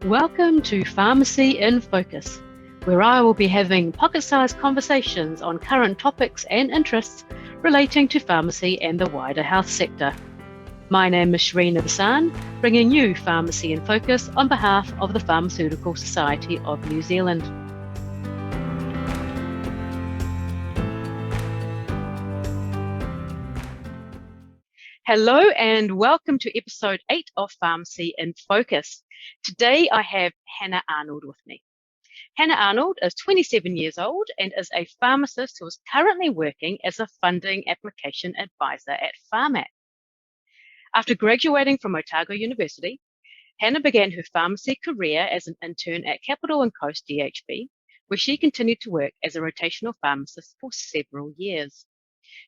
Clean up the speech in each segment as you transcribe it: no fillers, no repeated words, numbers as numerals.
Welcome to Pharmacy in Focus, where I will be having pocket-sized conversations on current topics and interests relating to pharmacy and the wider health sector. My name is Sharina Basan, bringing you Pharmacy in Focus on behalf of the Pharmaceutical Society of New Zealand. Hello and welcome to episode 8 of Pharmacy in Focus. Today I have Hannah Arnold with me. Hannah Arnold is 27 years old and is a pharmacist who is currently working as a funding application advisor at Pharmac. After graduating from Otago University, Hannah began her pharmacy career as an intern at Capital and Coast DHB, where she continued to work as a rotational pharmacist for several years.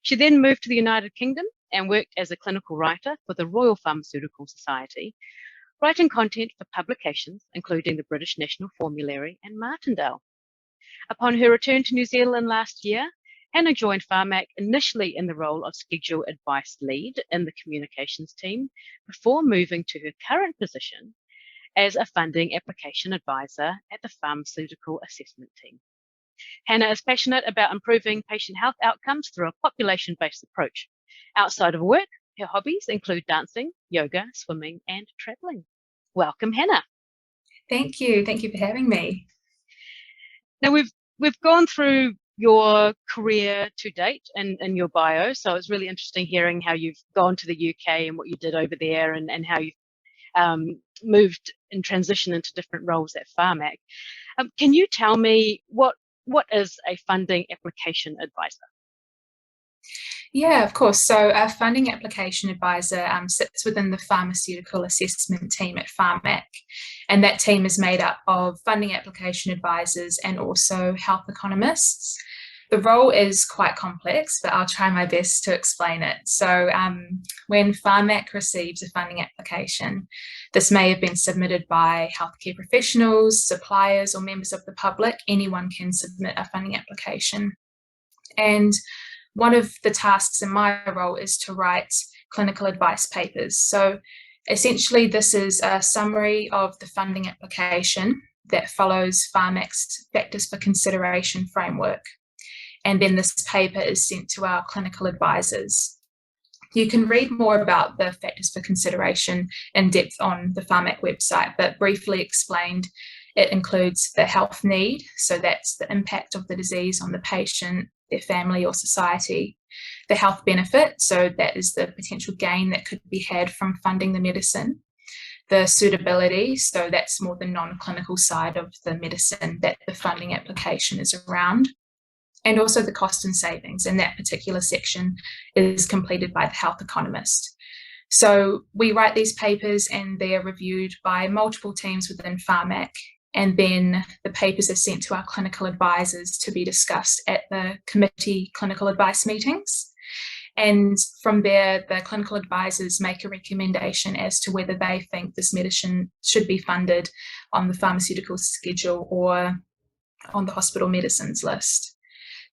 She then moved to the United Kingdom and worked as a clinical writer for the Royal Pharmaceutical Society, writing content for publications including the British National Formulary and Martindale. Upon her return to New Zealand last year, Hannah joined Pharmac initially in the role of Schedule Advice Lead in the Communications team before moving to her current position as a funding application advisor at the Pharmaceutical Assessment Team. Hannah is passionate about improving patient health outcomes through a population-based approach. Outside of work, her hobbies include dancing, yoga, swimming, and travelling. Welcome, Hannah. Thank you. Thank you for having me. Now, we've gone through your career to date in your bio, so it's really interesting hearing how you've gone to the UK and what you did over there and how you've moved and transitioned into different roles at Pharmac. Can you tell me what is a funding application advisor? Yeah, of course. So a funding application advisor sits within the Pharmaceutical Assessment Team at Pharmac, and that team is made up of funding application advisors and also health economists. The role is quite complex, but I'll try my best to explain it. So when Pharmac receives a funding application, this may have been submitted by healthcare professionals, suppliers, or members of the public. Anyone can submit a funding application. And one of the tasks in my role is to write clinical advice papers. So essentially, this is a summary of the funding application that follows Pharmac's Factors for Consideration framework. And then this paper is sent to our clinical advisors. You can read more about the Factors for Consideration in depth on the Pharmac website, but briefly explained, it includes the health need, so that's the impact of the disease on the patient, their family or society, the health benefit, so that is the potential gain that could be had from funding the medicine, the suitability, so that's more the non-clinical side of the medicine that the funding application is around, and also the cost and savings, and that particular section is completed by the health economist. So we write these papers and they are reviewed by multiple teams within Pharmac, and then the papers are sent to our clinical advisors to be discussed at the committee clinical advice meetings. And from there, the clinical advisors make a recommendation as to whether they think this medicine should be funded on the pharmaceutical schedule or on the hospital medicines list.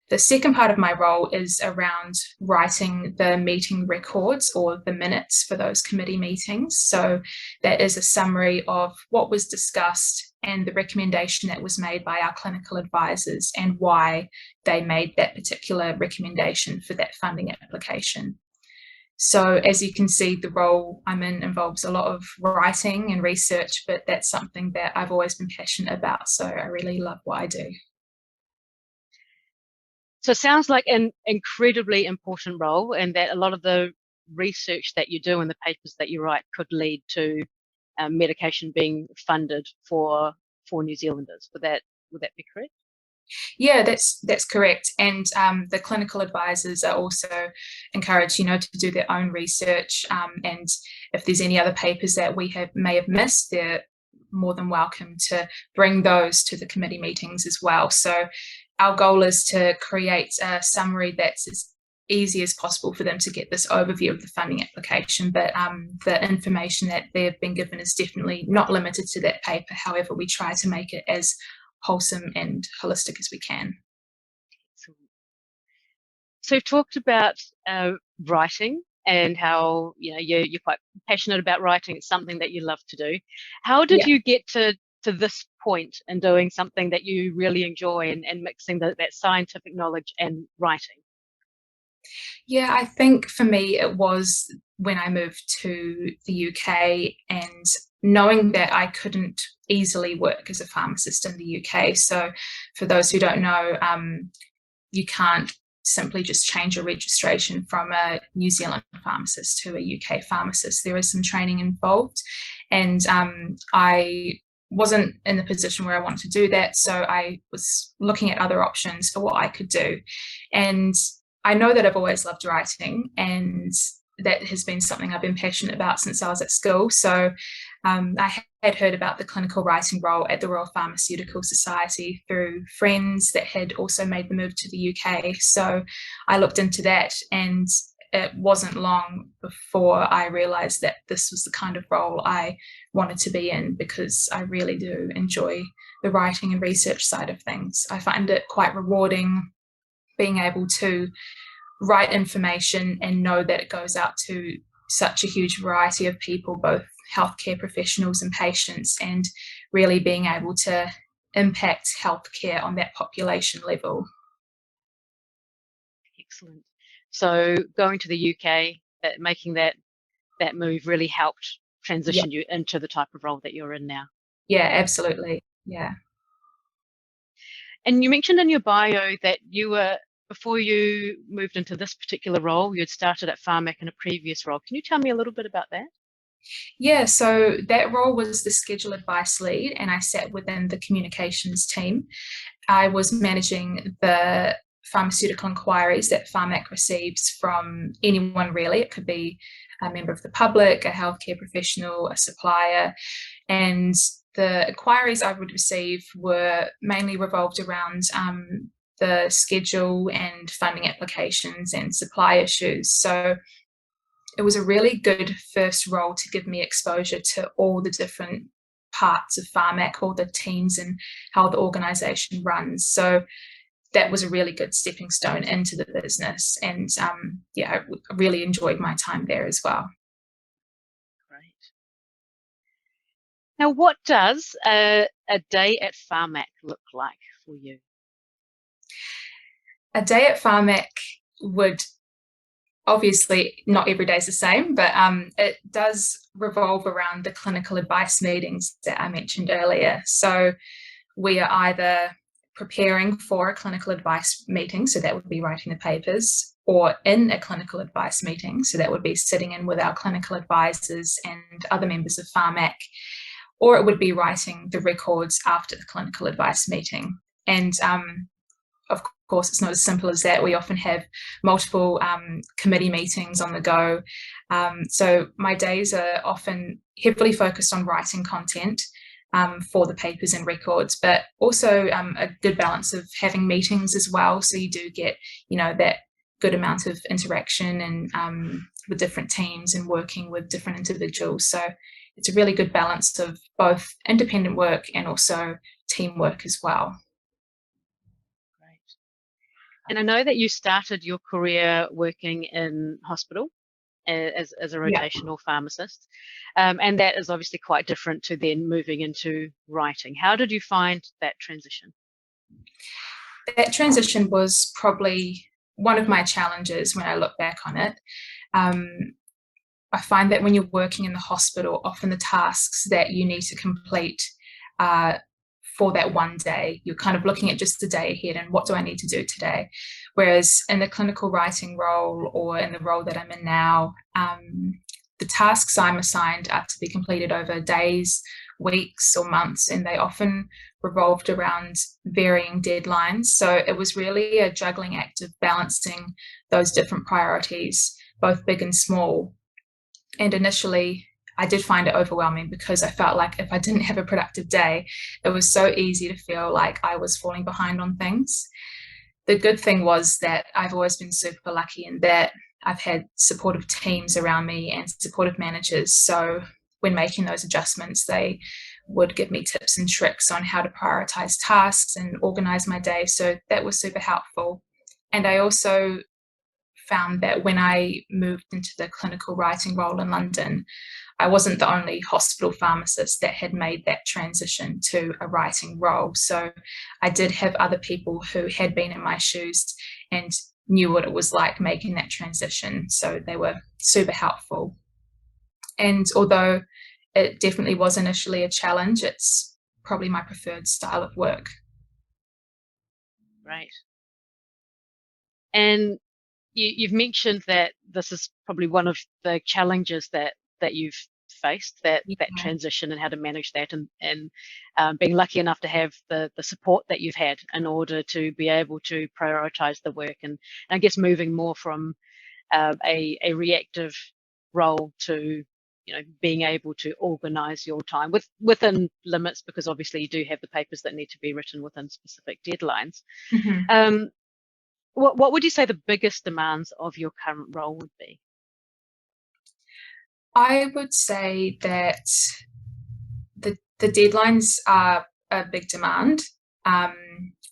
The second part of my role is around writing the meeting records or the minutes for those committee meetings. So that is a summary of what was discussed and the recommendation that was made by our clinical advisors and why they made that particular recommendation for that funding application. So as you can see, the role I'm in involves a lot of writing and research, but that's something that I've always been passionate about. So I really love what I do. So it sounds like an incredibly important role, and that a lot of the research that you do and the papers that you write could lead to medication being funded for New Zealanders. Would that be correct? Yeah, that's correct. And the clinical advisors are also encouraged, to do their own research. And if there's any other papers that we may have missed, they're more than welcome to bring those to the committee meetings as well. So our goal is to create a summary that's as easy as possible for them to get this overview of the funding application, but the information that they've been given is definitely not limited to that paper. However, we try to make it as wholesome and holistic as we can. So you've talked about writing and how you're quite passionate about writing. It's something that you love to do. How did you get to to this point in doing something that you really enjoy and mixing that scientific knowledge and writing? Yeah, I think for me it was when I moved to the UK and knowing that I couldn't easily work as a pharmacist in the UK. So for those who don't know, you can't simply just change your registration from a New Zealand pharmacist to a UK pharmacist. There is some training involved, and I wasn't in the position where I wanted to do that, so I was looking at other options for what I could do. And I know that I've always loved writing, and that has been something I've been passionate about since I was at school. So I had heard about the clinical writing role at the Royal Pharmaceutical Society through friends that had also made the move to the UK. So I looked into that, and it wasn't long before I realised that this was the kind of role I wanted to be in, because I really do enjoy the writing and research side of things. I find it quite rewarding being able to write information and know that it goes out to such a huge variety of people, both healthcare professionals and patients, and really being able to impact healthcare on that population level. Excellent. So going to the UK, making that move really helped transition you into the type of role that you're in now. Yeah, absolutely. Yeah. And you mentioned in your bio that before you moved into this particular role, you'd started at Pharmac in a previous role. Can you tell me a little bit about that? Yeah, so that role was the schedule advice lead, and I sat within the communications team. I was managing the pharmaceutical inquiries that Pharmac receives from anyone, really. It could be a member of the public, a healthcare professional, a supplier. And the inquiries I would receive were mainly revolved around the schedule and funding applications and supply issues. So it was a really good first role to give me exposure to all the different parts of Pharmac, all the teams and how the organisation runs. So that was a really good stepping stone into the business. And I really enjoyed my time there as well. Great. Now, what does a day at Pharmac look like for you? A day at Pharmac would, obviously not every day is the same, but it does revolve around the clinical advice meetings that I mentioned earlier. So we are either preparing for a clinical advice meeting, so that would be writing the papers, or in a clinical advice meeting, so that would be sitting in with our clinical advisors and other members of Pharmac, or it would be writing the records after the clinical advice meeting. And of course, it's not as simple as that. We often have multiple committee meetings on the go. So my days are often heavily focused on writing content for the papers and records, but also a good balance of having meetings as well. So you do get, that good amount of interaction and with different teams and working with different individuals. So it's a really good balance of both independent work and also teamwork as well. And I know that you started your career working in hospital as a rotational pharmacist, and that is obviously quite different to then moving into writing. How did you find that transition? That transition was probably one of my challenges when I look back on it. I find that when you're working in the hospital, often the tasks that you need to complete for that one day, you're kind of looking at just the day ahead and what do I need to do today? Whereas in the clinical writing role or in the role that I'm in now, the tasks I'm assigned are to be completed over days, weeks or months, and they often revolved around varying deadlines. So it was really a juggling act of balancing those different priorities, both big and small. And initially, I did find it overwhelming because I felt like if I didn't have a productive day, it was so easy to feel like I was falling behind on things. The good thing was that I've always been super lucky in that I've had supportive teams around me and supportive managers. So when making those adjustments, they would give me tips and tricks on how to prioritize tasks and organize my day. So that was super helpful. And I also found that when I moved into the clinical writing role in London, I wasn't the only hospital pharmacist that had made that transition to a writing role. So I did have other people who had been in my shoes and knew what it was like making that transition. So they were super helpful. And although it definitely was initially a challenge, it's probably my preferred style of work. Right. And you've mentioned that this is probably one of the challenges that you've faced, that Yeah. transition and how to manage that, and being lucky enough to have the support that you've had in order to be able to prioritize the work, and I guess moving more from a reactive role to being able to organize your time within limits, because obviously you do have the papers that need to be written within specific deadlines. Mm-hmm. What would you say the biggest demands of your current role would be? I would say that the deadlines are a big demand.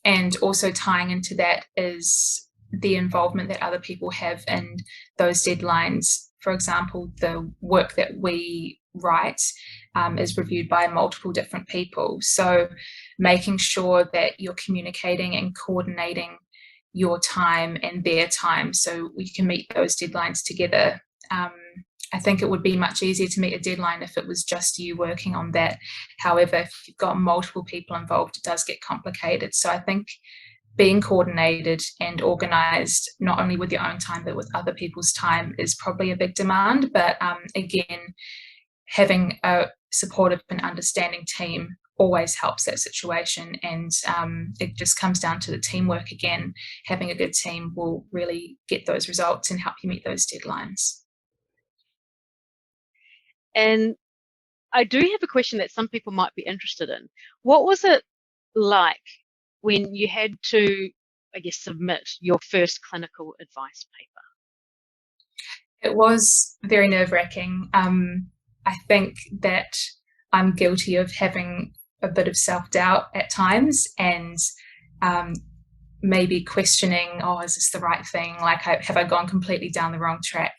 And also tying into that is the involvement that other people have in those deadlines. For example, the work that we write is reviewed by multiple different people. So making sure that you're communicating and coordinating your time and their time so we can meet those deadlines together. I think it would be much easier to meet a deadline if it was just you working on that. However, if you've got multiple people involved, it does get complicated. So I think being coordinated and organised, not only with your own time, but with other people's time, is probably a big demand. But again, having a supportive and understanding team always helps that situation. And it just comes down to the teamwork again. Having a good team will really get those results and help you meet those deadlines. And I do have a question that some people might be interested in. What was it like when you had to, I guess, submit your first clinical advice paper? It was very nerve-wracking. I think that I'm guilty of having a bit of self-doubt at times, and maybe questioning, oh, is this the right thing? Like, have I gone completely down the wrong track?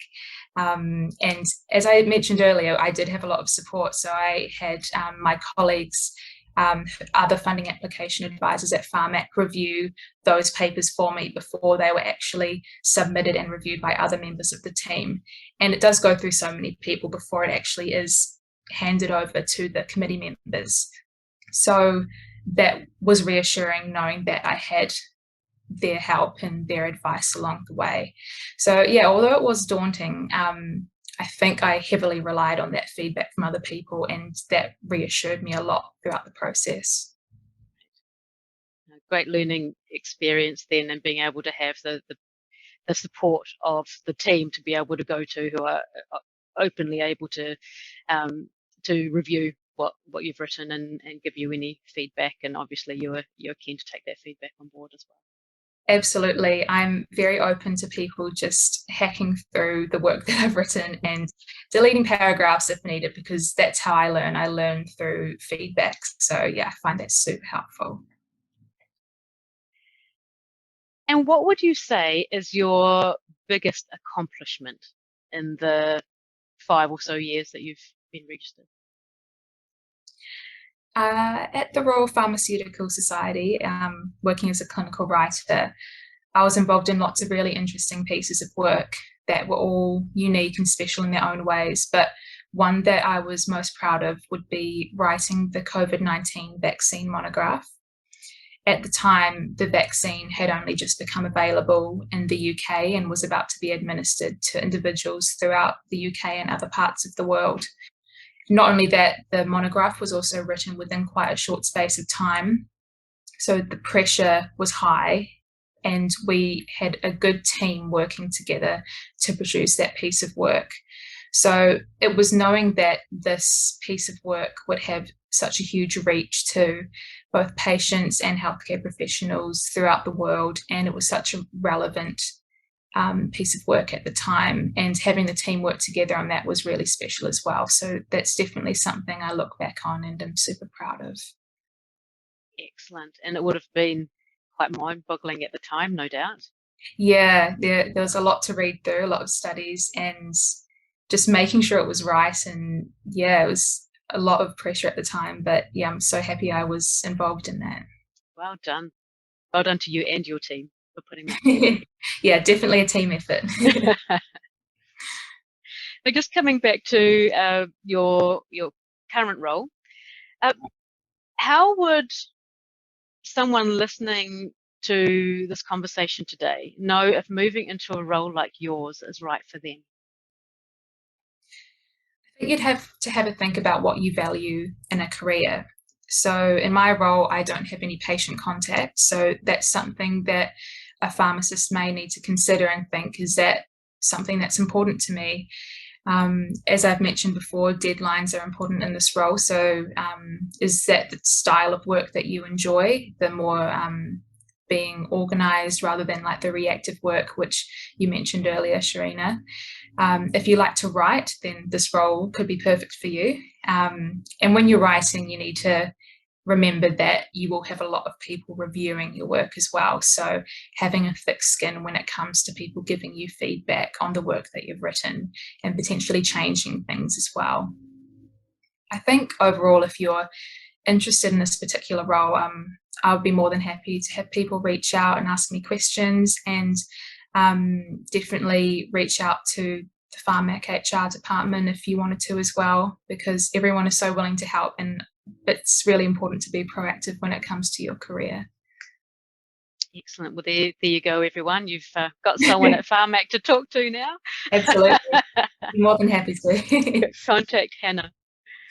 And as I mentioned earlier, I did have a lot of support. So I had my colleagues, other funding application advisors at Pharmac review those papers for me before they were actually submitted and reviewed by other members of the team. And it does go through so many people before it actually is handed over to the committee members. So that was reassuring, knowing that I had their help and their advice along the way. So yeah, although it was daunting, I think I heavily relied on that feedback from other people, and that reassured me a lot throughout the process. Great learning experience then, and being able to have the support of the team to be able to go to, who are openly able to review what you've written and give you any feedback, and obviously you're keen to take that feedback on board as well. Absolutely. I'm very open to people just hacking through the work that I've written and deleting paragraphs if needed, because that's how I learn. I learn through feedback. So yeah, I find that super helpful. And what would you say is your biggest accomplishment in the 5 or so years that you've been registered? At the Royal Pharmaceutical Society, working as a clinical writer, I was involved in lots of really interesting pieces of work that were all unique and special in their own ways. But one that I was most proud of would be writing the COVID-19 vaccine monograph. At the time, the vaccine had only just become available in the UK and was about to be administered to individuals throughout the UK and other parts of the world. Not only that, the monograph was also written within quite a short space of time. So the pressure was high, and we had a good team working together to produce that piece of work. So it was knowing that this piece of work would have such a huge reach to both patients and healthcare professionals throughout the world, and it was such a relevant piece of work at the time, and having the team work together on that was really special as well. So that's definitely something I look back on and I'm super proud of. Excellent. And it would have been quite mind-boggling at the time, no doubt. Yeah, there was a lot to read through, a lot of studies, and just making sure it was right. And yeah, it was a lot of pressure at the time, but yeah, I'm so happy I was involved in that. Well done. Well done to you and your team for putting that together. Yeah, definitely a team effort. But just coming back to your current role, uh, how would someone listening to this conversation today know if moving into a role like yours is right for them? I think you'd have to have a think about what you value in a career. So in my role, I don't have any patient contact. So that's something that a pharmacist may need to consider and think, is that something that's important to me? As I've mentioned before, deadlines are important in this role. So is that the style of work that you enjoy, the more being organized rather than like the reactive work, which you mentioned earlier, Sharina? If you like to write, then this role could be perfect for you. And when you're writing, you need to remember that you will have a lot of people reviewing your work as well. So having a thick skin when it comes to people giving you feedback on the work that you've written and potentially changing things as well. I think overall, if you're interested in this particular role, I would be more than happy to have people reach out and ask me questions, and definitely reach out to the Pharmac HR department if you wanted to as well, because everyone is so willing to help, and it's really important to be proactive when it comes to your career. Excellent. Well, there you go, everyone. You've got someone at Pharmac to talk to now. Absolutely. More than happy to. Contact Hannah.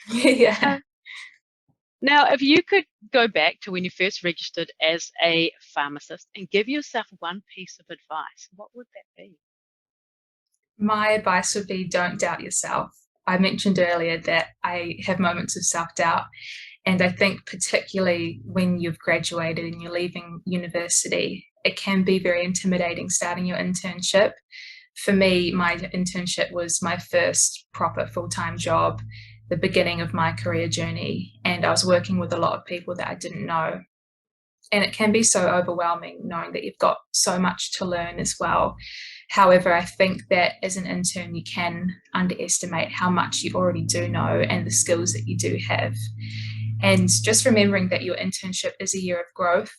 Yeah. Now, if you could go back to when you first registered as a pharmacist and give yourself one piece of advice, what would that be? My advice would be, don't doubt yourself. I mentioned earlier that I have moments of self-doubt, and I think particularly when you've graduated and you're leaving university, it can be very intimidating starting your internship. For me, my internship was my first proper full-time job, the beginning of my career journey, and I was working with a lot of people that I didn't know. And it can be so overwhelming knowing that you've got so much to learn as well. However, I think that as an intern, you can underestimate how much you already do know and the skills that you do have. And just remembering that your internship is a year of growth.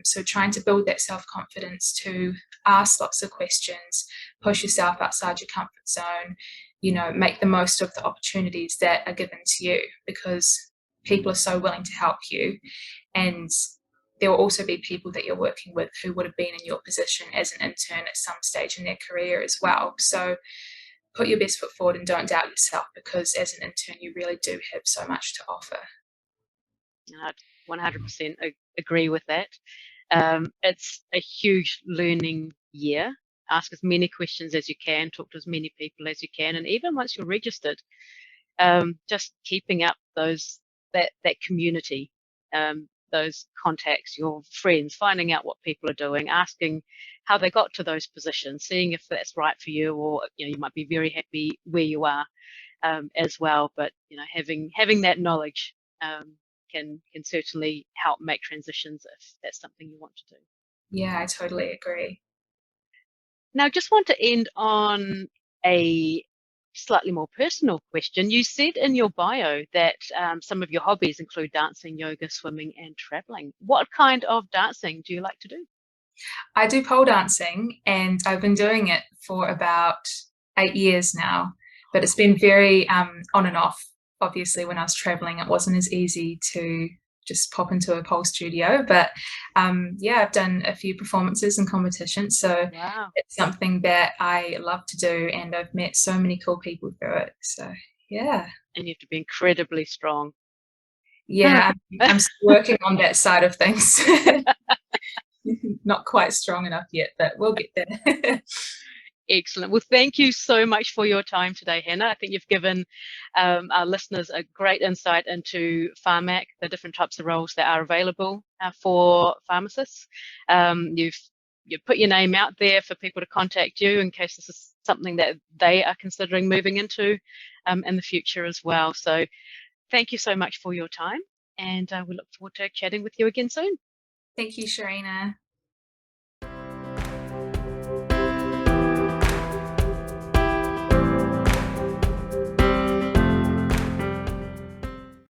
So trying to build that self-confidence to ask lots of questions, push yourself outside your comfort zone, make the most of the opportunities that are given to you, because people are so willing to help you. And there will also be people that you're working with who would have been in your position as an intern at some stage in their career as well. So put your best foot forward and don't doubt yourself, because as an intern, you really do have so much to offer. I'd 100% agree with that. It's a huge learning year. Ask as many questions as you can, talk to as many people as you can, and even once you're registered, just keeping up that community, those contacts, your friends, finding out what people are doing, asking how they got to those positions, seeing if that's right for you, or you might be very happy where you are as well. But having that knowledge can certainly help make transitions if that's something you want to do. Yeah, I totally agree. Now, I just want to end on a slightly more personal question. You said in your bio that some of your hobbies include dancing, yoga, swimming, and traveling. What kind of dancing do you like to do? I do pole dancing, and I've been doing it for about 8 years now, but it's been very on and off. Obviously, when I was traveling, it wasn't as easy to just pop into a pole studio, but yeah, I've done a few performances and competitions, so Wow. it's something that I love to do, and I've met so many cool people through it. So yeah. And you have to be incredibly strong. Yeah, I'm still working on that side of things. Not quite strong enough yet, but we'll get there. Excellent. Well, thank you so much for your time today, Hannah. I think you've given our listeners a great insight into Pharmac, the different types of roles that are available for pharmacists. You've put your name out there for people to contact you in case this is something that they are considering moving into in the future as well. So thank you so much for your time, and we look forward to chatting with you again soon. Thank you, Sharina.